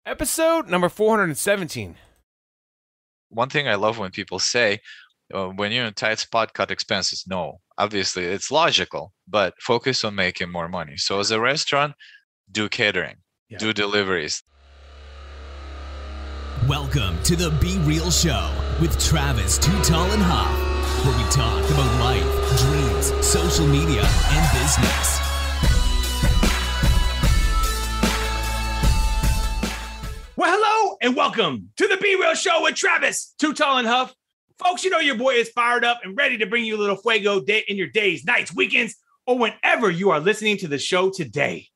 Episode number 417. One thing I love when people say, when you're in a tight spot, cut expenses. No, obviously it's logical, but focus on making more money. So as a restaurant, do catering, do deliveries. Welcome to the Be Real Show with Travis Too Tall and Huff, where we talk about life, dreams, social media, and business. Well, hello and welcome to the Be Real Show with Travis Too Tall and Huff. Folks, you know your boy is fired up and ready to bring you a little fuego in your days, nights, weekends, or whenever you are listening to the show today.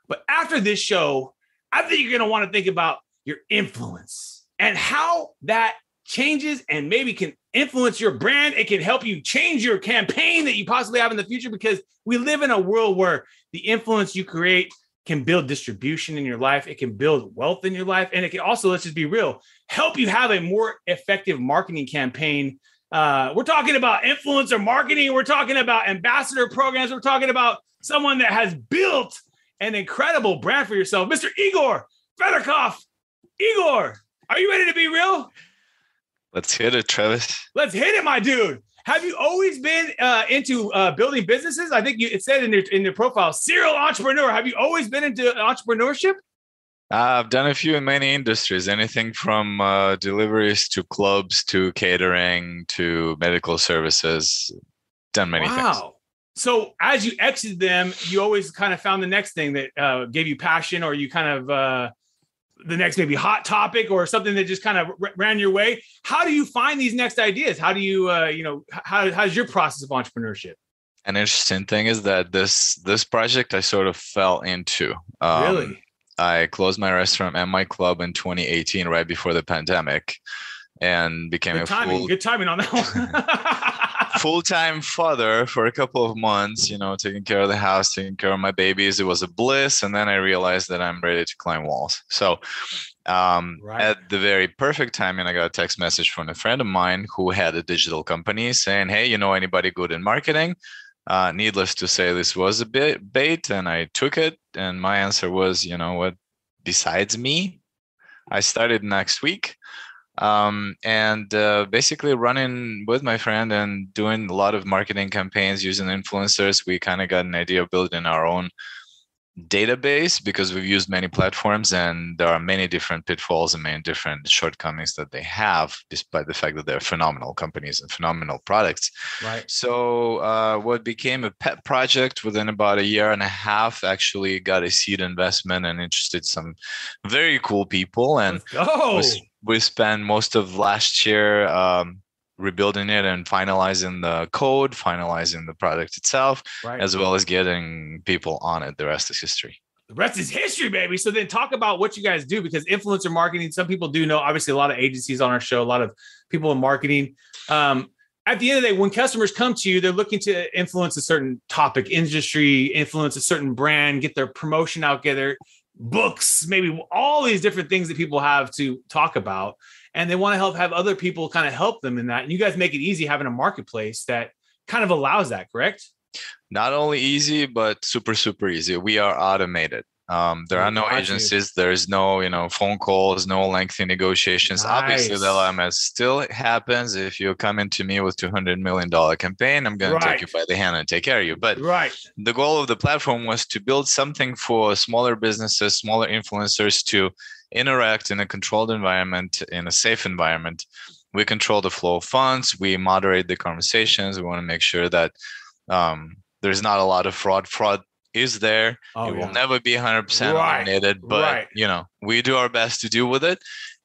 But after this show, I think you're going to want to think about your influence and how that changes and maybe can influence your brand. It can help you change your campaign that you possibly have in the future, because we live in a world where the influence you create can build distribution in your life. It can build wealth in your life. And it can also, let's just be real, help you have a more effective marketing campaign. We're talking about influencer marketing. We're talking about ambassador programs. We're talking about someone that has built an incredible brand for yourself. Mr. Igor Fedenkoff. Igor, are you ready to be real? Let's hit it, Travis. Let's hit it, my dude. Have you always been into building businesses? I think it said in your profile, serial entrepreneur. Have you always been into entrepreneurship? I've done a few in many industries, anything from deliveries to clubs to catering to medical services. Done many things. Wow. So as you exited them, you always kind of found the next thing that gave you passion, or you kind of the next maybe hot topic or something that just kind of ran your way. How do you find these next ideas? How do you, how's your process of entrepreneurship? An interesting thing is that this project I sort of fell into. Really? I closed my restaurant and my club in 2018, right before the pandemic, and became good timing on that one. Full-time father for a couple of months, taking care of the house, taking care of my babies. It was a bliss. And then I realized that I'm ready to climb walls. So at the very perfect timing, I got a text message from a friend of mine who had a digital company saying, hey, you know anybody good in marketing? Needless to say, this was a bit bait, and I took it. And my answer was, you know what, besides me, I started next week. Basically running with my friend and doing a lot of marketing campaigns using influencers. We kind of got an idea of building our own database, because we've used many platforms and there are many different pitfalls and many different shortcomings that they have, despite the fact that they're phenomenal companies and phenomenal products. Right. So what became a pet project within about a year and a half actually got a seed investment and interested some very cool people. And we spent most of last year rebuilding it and finalizing the code, finalizing the product itself, as well as getting people on it. The rest is history. The rest is history, baby. So then talk about what you guys do, because influencer marketing, some people do know, obviously a lot of agencies on our show, a lot of people in marketing. At the end of the day, when customers come to you, they're looking to influence a certain topic, industry, influence a certain brand, get their promotion out, get their books, maybe all these different things that people have to talk about. And they want to have other people kind of help them in that. And you guys make it easy having a marketplace that kind of allows that, correct? Not only easy, but super, super easy. We are automated. There are no agencies. There's no, phone calls, no lengthy negotiations. Nice. Obviously, the LMS still happens. If you come into me with $200 million campaign, I'm going to take you by the hand and take care of you. But the goal of the platform was to build something for smaller businesses, smaller influencers to interact in a controlled environment, in a safe environment. We control the flow of funds. We moderate the conversations. We want to make sure that there's not a lot of fraud. Fraud is there. It will never be 100% eliminated, but we do our best to deal with it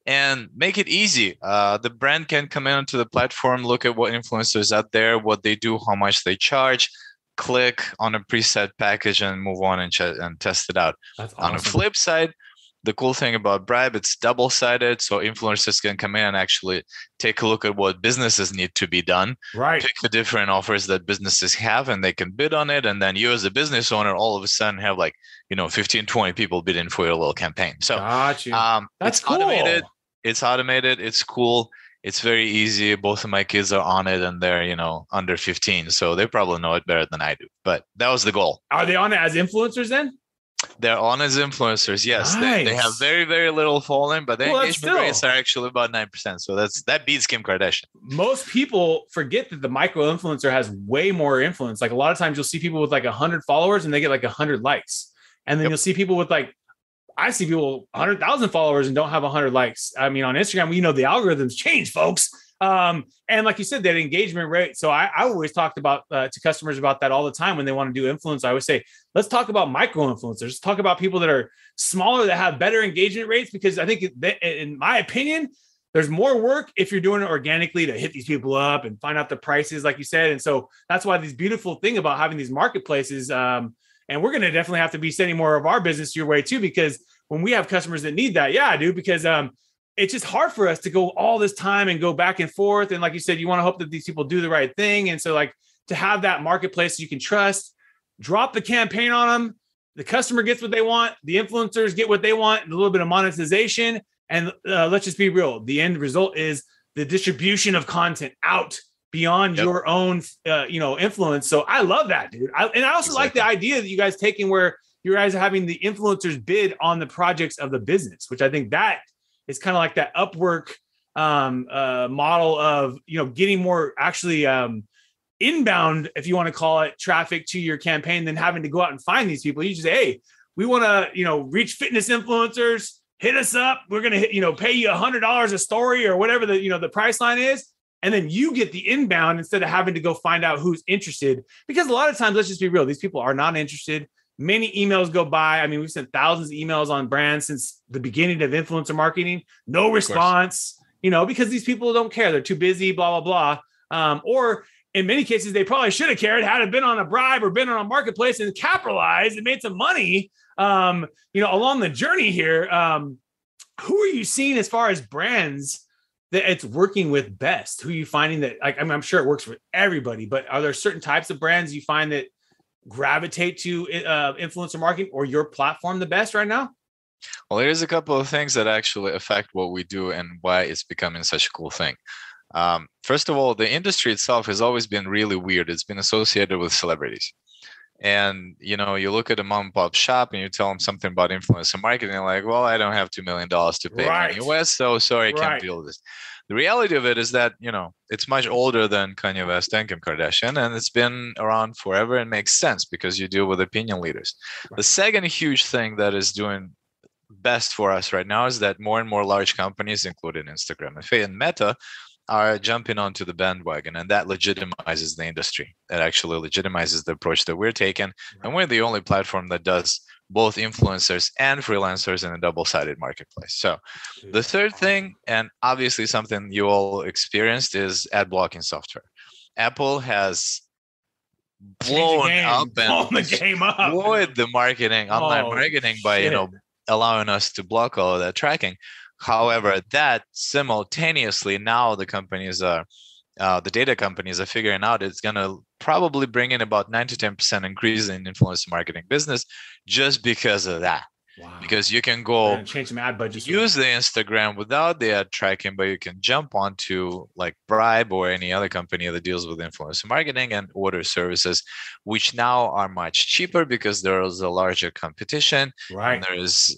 and make it easy. The brand can come into the platform, look at what influencers out there, what they do, how much they charge, click on a preset package and move on and test it out. That's awesome. On the flip side, the cool thing about Brybe, it's double-sided, so influencers can come in and actually take a look at what businesses need to be done, pick the different offers that businesses have, and they can bid on it. And then you as a business owner all of a sudden have 15, 20 people bidding for your little campaign. So that's cool. It's automated. It's cool. It's very easy. Both of my kids are on it and they're, under 15. So they probably know it better than I do. But that was the goal. Are they on it as influencers then? They're on as influencers. Yes, nice. they have very, very little following, but their engagement rates are actually about 9%. So that beats Kim Kardashian. Most people forget that the micro influencer has way more influence. Like a lot of times you'll see people with like 100 followers and they get like 100 likes. And then you'll see people with like, I see people 100,000 followers and don't have 100 likes. I mean, on Instagram, we know the algorithms change, folks. And like you said, that engagement rate. So I always talked about to customers about that all the time when they want to do influence. I always say, let's talk about micro influencers. Let's talk about people that are smaller, that have better engagement rates, because I think in my opinion, there's more work if you're doing it organically to hit these people up and find out the prices, like you said. And so that's why this beautiful thing about having these marketplaces, and we're going to definitely have to be sending more of our business your way too, because when we have customers that need that, yeah, I do, because it's just hard for us to go all this time and go back and forth. And like you said, you want to hope that these people do the right thing. And so like to have that marketplace you can trust, drop the campaign on them. The customer gets what they want. The influencers get what they want, and a little bit of monetization. And let's just be real. The end result is the distribution of content out beyond your own, influence. So I love that, dude. I also like the idea that you guys taking where you guys are having the influencers bid on the projects of the business, which I think that is kind of like that Upwork model of, getting more actually inbound, if you want to call it, traffic to your campaign than having to go out and find these people. You just say, hey, we want to, reach fitness influencers. Hit us up. We're going to, pay you $100 a story or whatever the price line is. And then you get the inbound instead of having to go find out who's interested. Because a lot of times, let's just be real, these people are not interested. Many emails go by. I mean, we've sent thousands of emails on brands since the beginning of influencer marketing. No response, because these people don't care. They're too busy, blah, blah, blah. Or in many cases, they probably should have cared had it been on a Brybe or been on a marketplace and capitalized and made some money, along the journey here. Who are you seeing as far as brands that it's working with best? Who are you finding that, I'm sure it works for everybody, but are there certain types of brands you find that gravitate to influencer marketing or your platform the best right now? Well, there's a couple of things that actually affect what we do and why it's becoming such a cool thing. First of all, the industry itself has always been really weird. It's been associated with celebrities. And, you look at a mom and pop shop and you tell them something about influencer marketing, like, well, I don't have $2 million to pay Kanye West, so sorry, I can't deal with this. The reality of it is that, it's much older than Kanye West and Kim Kardashian, and it's been around forever and makes sense because you deal with opinion leaders. Right. The second huge thing that is doing best for us right now is that more and more large companies, including Instagram and Meta, are jumping onto the bandwagon, and that legitimizes the industry. That actually legitimizes the approach that we're taking. Right. And we're the only platform that does both influencers and freelancers in a double-sided marketplace. So the third thing, and obviously something you all experienced, is ad blocking software. Apple has blown up and destroyed the marketing, online marketing by, allowing us to block all of that tracking. However, that simultaneously now the data companies are figuring out it's going to probably bring in about 9 to 10% increase in influencer marketing business just because of that. Wow. Because you can go change some ad budgets, use the Instagram without the ad tracking, but you can jump onto like Brybe or any other company that deals with influencer marketing and order services, which now are much cheaper because there is a larger competition. Right. And there is,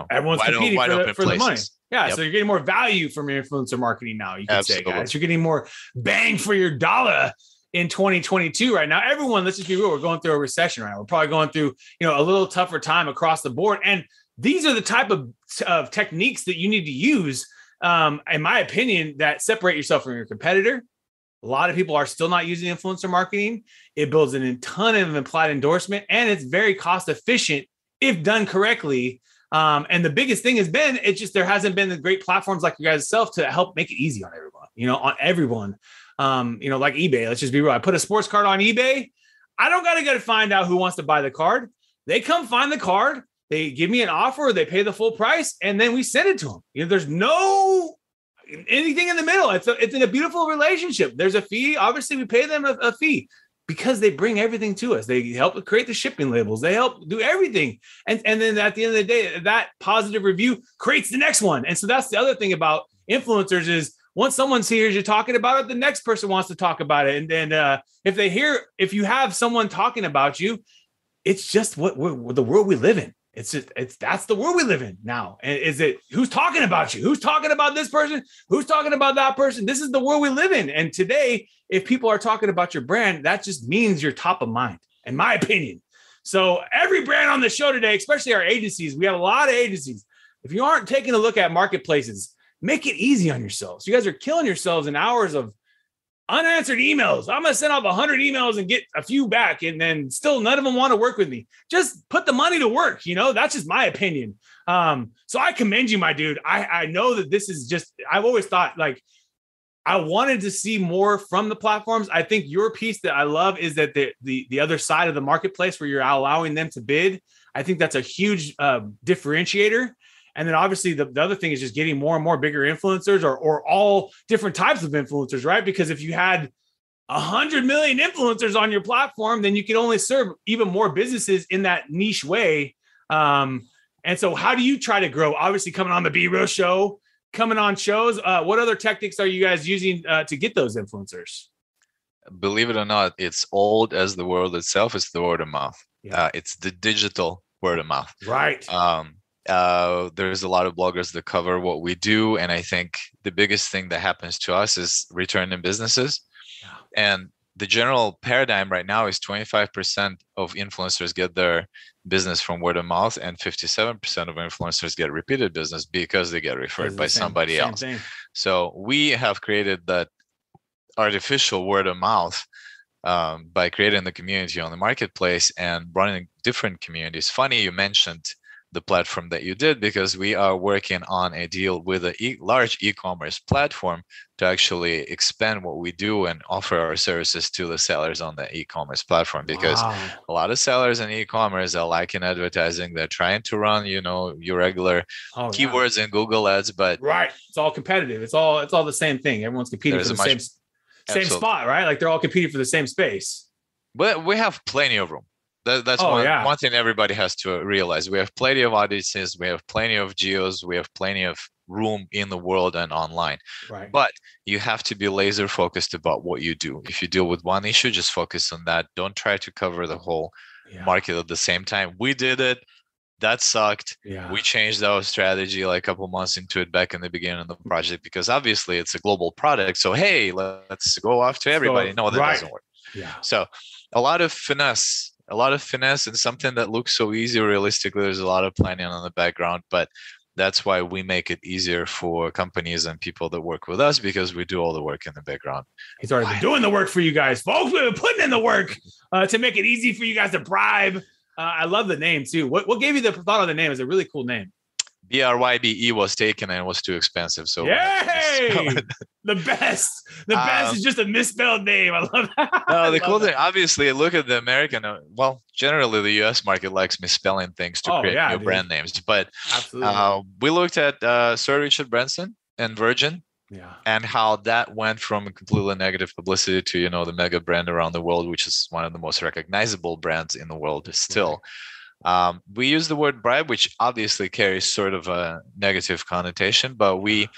everyone's competing for the money. Yeah. Yep. So you're getting more value from your influencer marketing now, you could say, guys. You're getting more bang for your dollar in 2022 right now. Everyone, let's just be real, we're going through a recession right now. We're probably going through, a little tougher time across the board. And these are the type of techniques that you need to use, in my opinion, that separate yourself from your competitor. A lot of people are still not using influencer marketing. It builds a ton of implied endorsement, and it's very cost efficient if done correctly. And the biggest thing has been, it's just, there hasn't been the great platforms like you guys self to help make it easy on everyone, like eBay. Let's just be real. I put a sports card on eBay. I don't got to go to find out who wants to buy the card. They come find the card. They give me an offer. They pay the full price, and then we send it to them. There's no anything in the middle. It's in a beautiful relationship. There's a fee. Obviously, we pay them a fee, because they bring everything to us. They help create the shipping labels. They help do everything. And then at the end of the day, that positive review creates the next one. And so that's the other thing about influencers is once someone hears you talking about it, the next person wants to talk about it. And then if you have someone talking about you, it's just the world we live in. That's the world we live in now. And is it who's talking about you? Who's talking about this person? Who's talking about that person? This is the world we live in. And today, if people are talking about your brand, that just means you're top of mind, in my opinion. So every brand on the show today, especially our agencies, we have a lot of agencies. If you aren't taking a look at marketplaces, make it easy on yourselves. You guys are killing yourselves in hours of unanswered emails. I'm going to send off 100 emails and get a few back, and then still none of them want to work with me. Just put the money to work. That's just my opinion. So I commend you, my dude. I know that this is just, I've always thought like, I wanted to see more from the platforms. I think your piece that I love is that the other side of the marketplace where you're allowing them to bid. I think that's a huge differentiator. And then obviously the other thing is just getting more and more bigger influencers or all different types of influencers, right? Because if you had 100 million influencers on your platform, then you can only serve even more businesses in that niche way. And so how do you try to grow? Obviously coming on the Be Real show, coming on shows. What other tactics are you guys using to get those influencers? Believe it or not, it's old as the world itself. It's the word of mouth. Yeah. It's the digital word of mouth. Right. There's a lot of bloggers that cover what we do. And I think the biggest thing that happens to us is return in businesses. Yeah. And the general paradigm right now is 25% of influencers get their business from word of mouth, and 57% of influencers get repeated business because they get referred by somebody else. Thing. So we have created that artificial word of mouth by creating the community on the marketplace and running different communities. Funny you mentioned the platform that you did, because we are working on a deal with a large e-commerce platform to actually expand what we do and offer our services to the sellers on the e-commerce platform, because a lot of sellers in e-commerce are liking advertising. They're trying to run, your regular keywords in Google ads, but right. It's all competitive. It's all the same thing. Everyone's competing for the same spot, right? Like they're all competing for the same space. But we have plenty of room. That's one thing everybody has to realize. We have plenty of audiences. We have plenty of geos. We have plenty of room in the world and online. Right. But you have to be laser focused about what you do. If you deal with one issue, just focus on that. Don't try to cover the whole market at the same time. We did it. That sucked. Yeah. We changed our strategy like a couple months into it back in the beginning of the project, because obviously it's a global product. So, hey, let's go off to everybody. No, that doesn't work. Yeah. So a lot of finesse and something that looks so easy. Realistically, there's a lot of planning on the background, but that's why we make it easier for companies and people that work with us, because we do all the work in the background. He's already been doing the work for you guys, folks. We've been putting in the work to make it easy for you guys to Brybe. I love the name too. What gave you the thought of the name? It's a really cool name. Brybe was taken and it was too expensive. So yay! The best is just a misspelled name. I love that. No, the cool thing, obviously, look at the American. Generally the US market likes misspelling things to create new brand names. But we looked at Sir Richard Branson and Virgin. Yeah. And how that went from a completely negative publicity to, the mega brand around the world, which is one of the most recognizable brands in the world still. Right. We use the word bribe, which obviously carries sort of a negative connotation, but we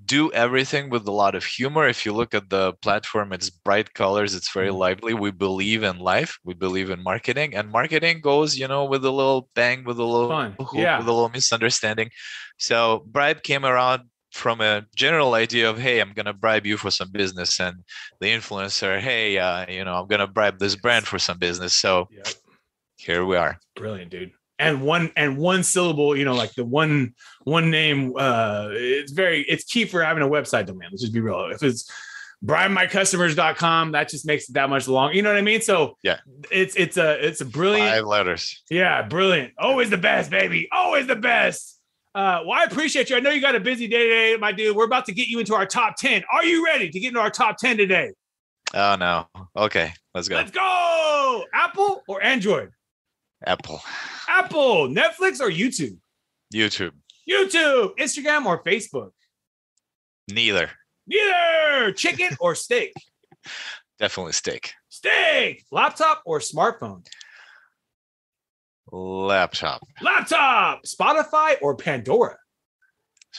do everything with a lot of humor. If you look at the platform, it's bright colors. It's very lively. We believe in life. We believe in marketing, and marketing goes, with a little bang, with a little hook, with a little misunderstanding. So bribe came around from a general idea of, hey, I'm going to bribe you for some business, and the influencer, hey, I'm going to bribe this brand for some business. So here we are. Brilliant, dude. And one syllable, like the one name, it's key for having a website domain. Let's just be real. If it's bribemycustomers.com, that just makes it that much long. You know what I mean? So it's a brilliant 5 letters. Yeah. Brilliant. Always the best, baby. Always the best. I appreciate you. I know you got a busy day today, my dude. We're about to get you into our top 10. Are you ready to get into our top 10 today? Oh, no. Okay, let's go. Let's go. Apple or Android? Apple. Netflix or YouTube? YouTube. Instagram or Facebook? Neither. Chicken or steak? Definitely steak. Laptop or smartphone? Laptop. Spotify or Pandora?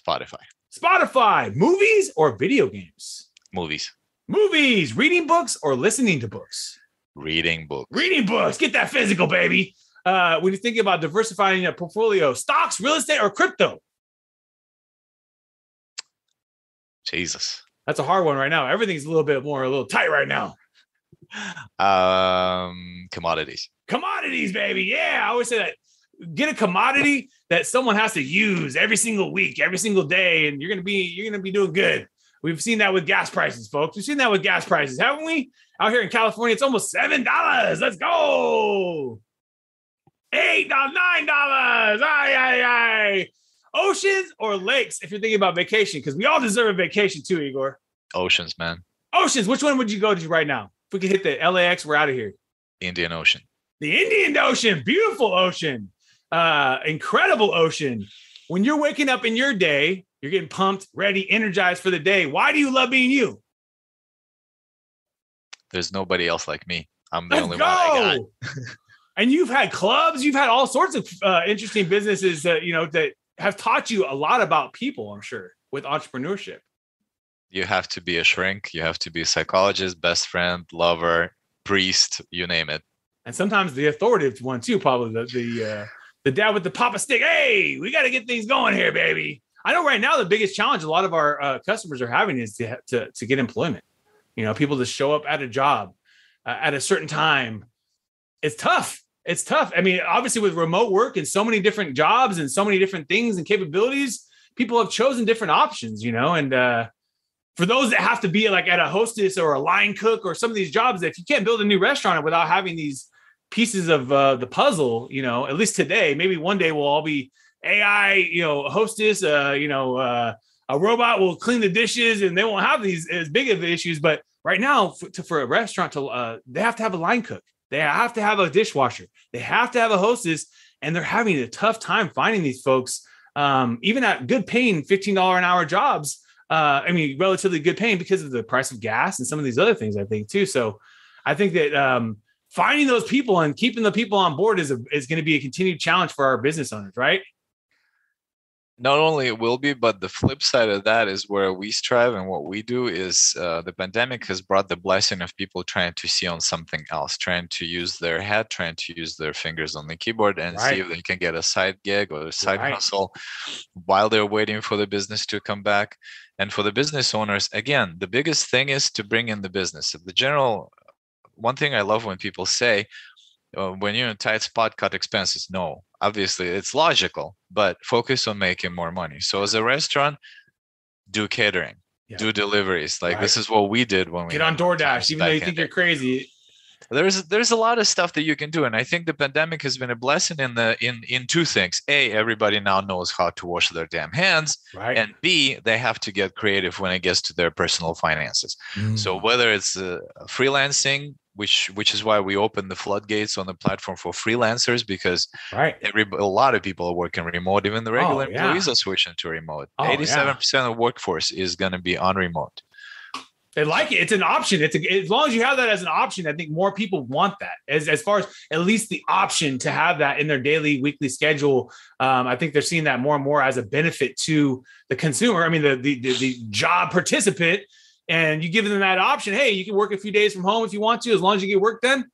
Spotify. Movies or video games? Movies. Reading books or listening to books? Reading books. Get that physical, baby. when you think about diversifying a portfolio, stocks, real estate, or crypto? Jesus. That's a hard one right now. Everything's a little tight right now. Commodities. Commodities, baby. Yeah, I always say that. Get a commodity that someone has to use every single week, every single day, and you're gonna be doing good. We've seen that with gas prices, folks. We've seen that with gas prices, haven't we? Out here in California, it's almost $7. Let's go. $8, $9. Aye. Oceans or lakes if you're thinking about vacation, because we all deserve a vacation too, Igor. Oceans, man. Oceans. Which one would you go to right now? If we could hit the LAX, we're out of here. Indian Ocean. The Indian Ocean. Beautiful ocean. Incredible ocean. When you're waking up in your day, you're getting pumped, ready, energized for the day. Why do you love being you? There's nobody else like me. I'm the only one I got. And you've had clubs, you've had all sorts of interesting businesses that, that have taught you a lot about people, I'm sure, with entrepreneurship. You have to be a shrink. You have to be a psychologist, best friend, lover, priest, you name it. And sometimes the authoritative one too, probably the dad with the papa stick. Hey, we got to get things going here, baby. I know right now the biggest challenge a lot of our customers are having is to get employment. People to show up at a job at a certain time. It's tough. It's tough. I mean, obviously with remote work and so many different jobs and so many different things and capabilities, people have chosen different options, and for those that have to be like at a hostess or a line cook or some of these jobs, if you can't build a new restaurant without having these pieces of the puzzle, at least today, maybe one day we'll all be AI, hostess, a robot will clean the dishes and they won't have these as big of issues. But right now for a restaurant they have to have a line cook. They have to have a dishwasher. They have to have a hostess, and they're having a tough time finding these folks, even at good paying $15 an hour jobs. Relatively good paying because of the price of gas and some of these other things, I think, too. So I think that finding those people and keeping the people on board is going to be a continued challenge for our business owners, right? Not only it will be, but the flip side of that is where we strive and what we do is the pandemic has brought the blessing of people trying to see on something else, trying to use their head, trying to use their fingers on the keyboard and see if they can get a side gig or a side hustle while they're waiting for the business to come back. And for the business owners, again, the biggest thing is to bring in the business. One thing I love when people say, when you're in a tight spot, cut expenses. No, obviously it's logical, but focus on making more money. So as a restaurant, do catering, do deliveries. This is what we did when we get on DoorDash, even though you think you're crazy. There's a lot of stuff that you can do. And I think the pandemic has been a blessing in two things. A, everybody now knows how to wash their damn hands. Right. And B, they have to get creative when it gets to their personal finances. So whether it's freelancing, which is why we opened the floodgates on the platform for freelancers, because a lot of people are working remote. Even the regular employees are switching to remote. 87% of the workforce is going to be on remote. They like it. It's an option. As long as you have that as an option, I think more people want that as far as at least the option to have that in their daily, weekly schedule. I think they're seeing that more and more as a benefit to the consumer. I mean, the job participant, and you give them that option. Hey, you can work a few days from home if you want to, as long as you get work done.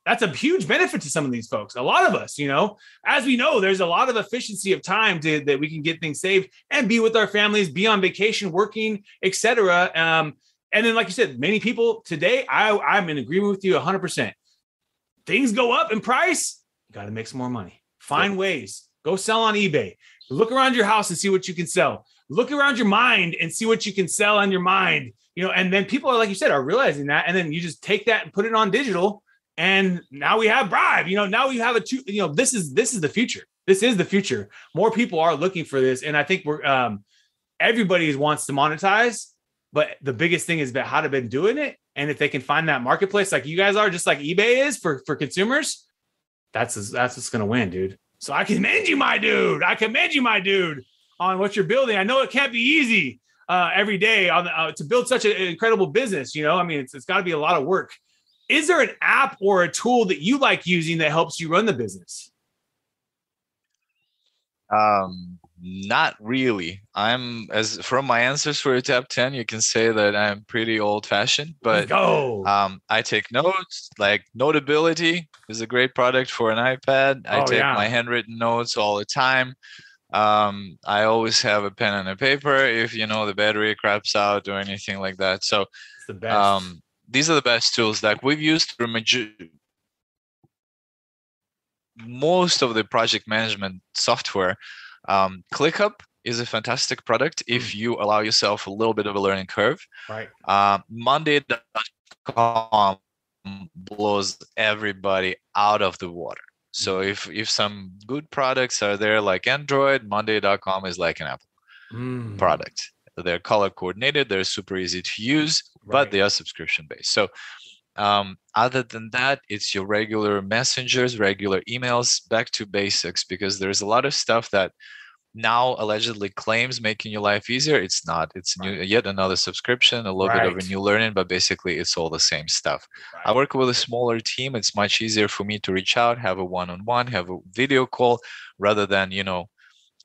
That's a huge benefit to some of these folks. A lot of us, as we know, there's a lot of efficiency of time that we can get things saved and be with our families, be on vacation, working, etc. And then, like you said, many people today, I'm in agreement with you 100%. Things go up in price. You got to make some more money. Find ways. Go sell on eBay. Look around your house and see what you can sell. Look around your mind and see what you can sell on your mind. And then people are, like you said, are realizing that. And then you just take that and put it on digital. And now we have Brybe. Now we have this is the future. This is the future. More people are looking for this. And I think everybody wants to monetize. But the biggest thing is about how to been doing it. And if they can find that marketplace like you guys are, just like eBay is for consumers, that's what's going to win, dude. So I commend you, my dude. On what you're building. I know it can't be easy every day to build such an incredible business. It's got to be a lot of work. Is there an app or a tool that you like using that helps you run the business? Not really. From my answers for your top 10, you can say that I'm pretty old fashioned, but I take notes. Like Notability is a great product for an iPad. I take my handwritten notes all the time. I always have a pen and a paper if the battery craps out or anything like that. So it's the best. These are the best tools that we've used for most of the project management software. ClickUp is a fantastic product if you allow yourself a little bit of a learning curve. Right. Monday.com blows everybody out of the water. So if some good products are there like Android, Monday.com is like an Apple product. They're color coordinated, they're super easy to use, but they are subscription based. So other than that, it's your regular messengers, regular emails, back to basics, because there's a lot of stuff that now allegedly claims making your life easier. It's not. It's yet another subscription, a little bit of a new learning, but basically it's all the same stuff. I work with a smaller team. It's much easier for me to reach out, have a one-on-one, have a video call, rather than,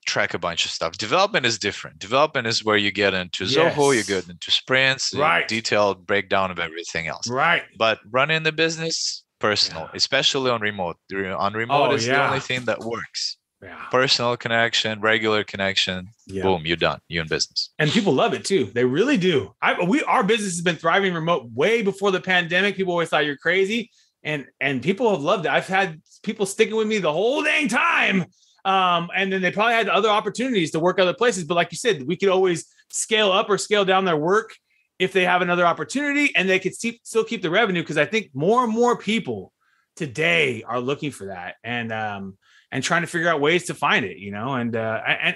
track a bunch of stuff. Development is different. Development is where you get into Zoho, you get into sprints, detailed breakdown of everything else. Right. But running the business, personal, especially on remote. On remote is the only thing that works. Yeah. Personal connection, regular connection, boom, you're done. You're in business. And people love it too. They really do. Our business has been thriving remote way before the pandemic. People always thought you're crazy. And people have loved it. I've had people sticking with me the whole dang time. And then they probably had other opportunities to work other places. But like you said, we could always scale up or scale down their work if they have another opportunity, and they could still keep the revenue. Because I think more and more people today are looking for that and trying to figure out ways to find it, and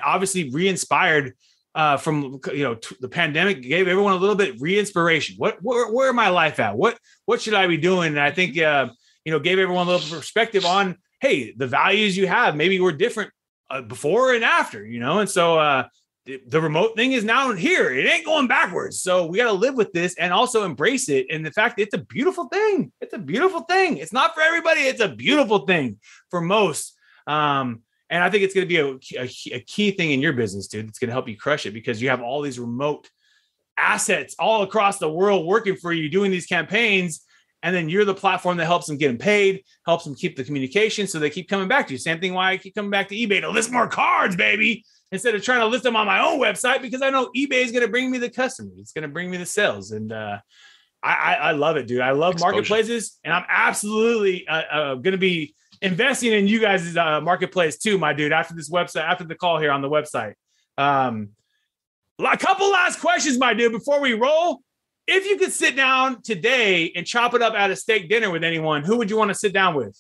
obviously re-inspired from, the pandemic gave everyone a little bit re-inspiration. Where my life at? What should I be doing? And I think, gave everyone a little perspective on, hey, the values you have maybe were different before and after, and so the remote thing is now here. It ain't going backwards. So we got to live with this and also embrace it. And the fact it's a beautiful thing. It's a beautiful thing. It's not for everybody. It's a beautiful thing for most. And I think it's going to be a key thing in your business, dude. It's going to help you crush it because you have all these remote assets all across the world working for you, doing these campaigns. And then you're the platform that helps them get them paid, helps them keep the communication. So they keep coming back to you. Same thing why I keep coming back to eBay to list more cards, baby, instead of trying to list them on my own website, because I know eBay is going to bring me the customers. It's going to bring me the sales. And I love it, dude. I love marketplaces, and I'm absolutely going to be investing in you guys' marketplace too, my dude, after this website, after the call here on the website. A couple last questions, my dude, before we roll. If you could sit down today and chop it up at a steak dinner with anyone, who would you want to sit down with?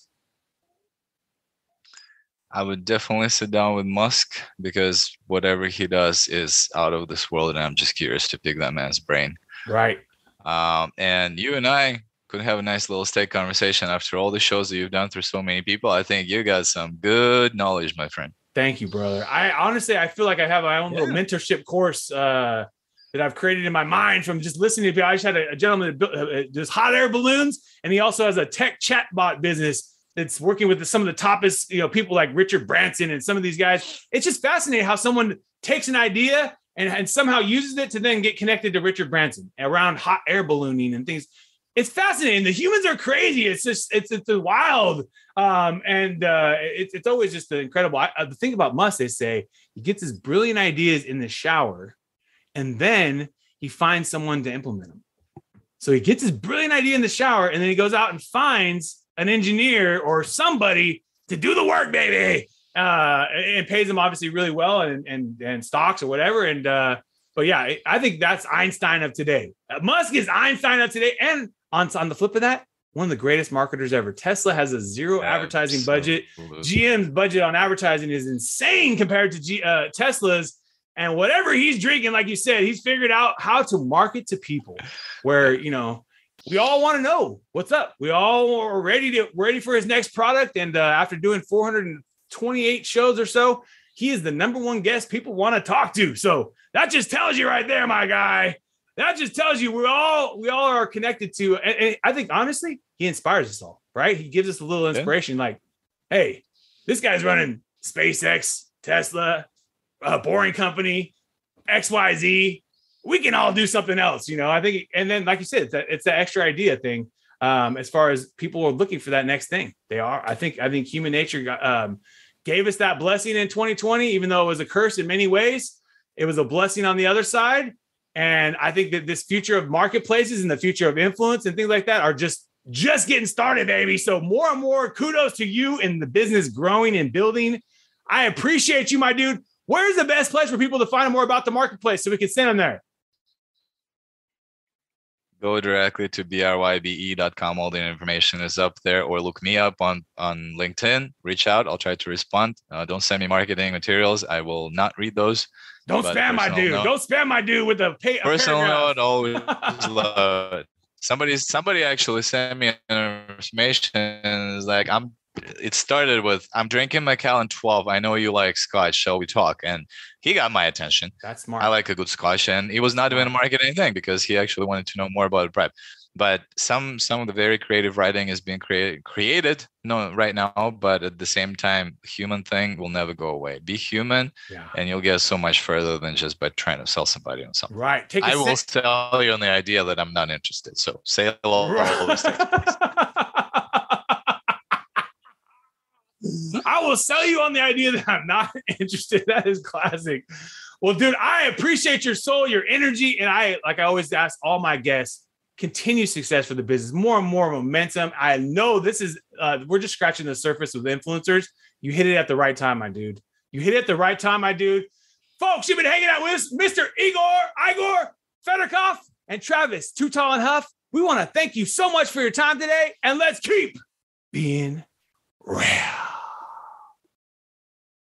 I would definitely sit down with Musk, because whatever he does is out of this world, and I'm just curious to pick that man's brain. Right. And you and I could have a nice little steak conversation after all the shows that you've done through so many people. I think you got some good knowledge, my friend. Thank you, brother. I feel like I have my own little mentorship course that I've created in my mind from just listening to people. I just had a gentleman that built just hot air balloons, and he also has a tech chatbot business that's working with some of the toppest, people like Richard Branson and some of these guys. It's just fascinating how someone takes an idea and somehow uses it to then get connected to Richard Branson around hot air ballooning and things. It's fascinating. The humans are crazy. It's just, it's wild. It's always just incredible. The thing about Musk, they say he gets his brilliant ideas in the shower, and then he finds someone to implement them. So he gets his brilliant idea in the shower, and then he goes out and finds an engineer or somebody to do the work, baby. And pays them obviously really well and stocks or whatever. But yeah, I think that's Einstein of today. Musk is Einstein of today. And on the flip of that, one of the greatest marketers ever. Tesla has a zero advertising budget. GM's budget on advertising is insane compared to Tesla's. And whatever he's drinking, like you said, he's figured out how to market to people where, we all want to know what's up. We all are ready for his next product. And after doing 428 shows or so, he is the number one guest people want to talk to. So that just tells you right there, my guy. That just tells you we all are connected to. And I think, honestly, he inspires us all, right? He gives us a little inspiration like, hey, this guy's running SpaceX, Tesla, Boring Company, XYZ. We can all do something else, you know. I think, and then like you said, it's that extra idea thing. As far as people are looking for that next thing, they are. I think human nature gave us that blessing in 2020, even though it was a curse in many ways. It was a blessing on the other side. And I think that this future of marketplaces and the future of influence and things like that are just getting started, baby. So more and more kudos to you and the business growing and building. I appreciate you, my dude. Where's the best place for people to find out more about the marketplace so we can send them there? Go directly to brybe.com. All the information is up there, or look me up on LinkedIn. Reach out. I'll try to respond. Don't send me marketing materials. I will not read those. Don't spam my dude. Don't spam my dude with a personal note. Always love it. Somebody actually sent me information. It's like, it started with, I'm drinking Macallan 12. I know you like Scotch. Shall we talk? And he got my attention. That's smart. I like a good Scotch. And he was not even a marketing thing because he actually wanted to know more about Brybe. But some of the very creative writing is being created right now. But at the same time, human thing will never go away. Be human, and you'll get so much further than just by trying to sell somebody on something. Right. I will sell you on the idea that I'm not interested. So say hello. I will sell you on the idea that I'm not interested. That is classic. Well, dude, I appreciate your soul, your energy. And I always ask all my guests, continue success for the business, more and more momentum. I know this is, we're just scratching the surface with influencers. You hit it at the right time, my dude. You hit it at the right time, my dude. Folks, you've been hanging out with us, Mr. Igor Fedenkoff and Travis, Too Tall and Huff. We want to thank you so much for your time today. And let's keep being real.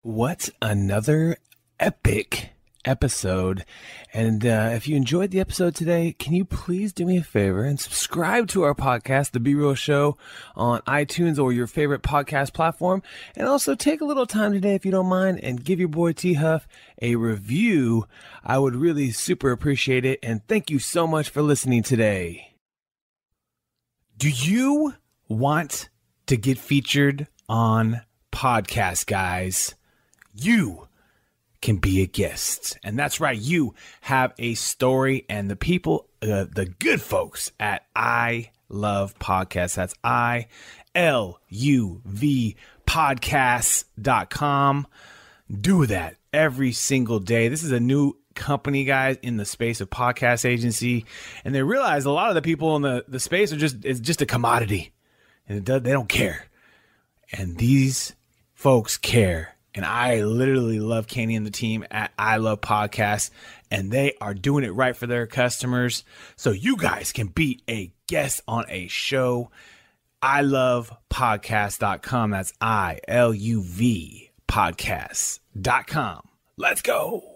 What another epic episode. And if you enjoyed the episode today, can you please do me a favor and subscribe to our podcast, The Be Real Show, on iTunes or your favorite podcast platform. And also take a little time today, if you don't mind, and give your boy T Huff a review. I would really super appreciate it. And thank you so much for listening today. Do you want to get featured on podcasts, guys? You can be a guest. And that's right. You have a story, and the people, the good folks at I Love Podcasts. That's ILUV podcasts.com. Do that every single day. This is a new company, guys, in the space of podcast agency. And they realize a lot of the people in the space it's just a commodity, and they don't care. And these folks care. And I literally love Kenny and the team at I Love Podcasts, and they are doing it right for their customers. So you guys can be a guest on a show. ilovepodcast.com. That's ILUV podcasts.com. Let's go.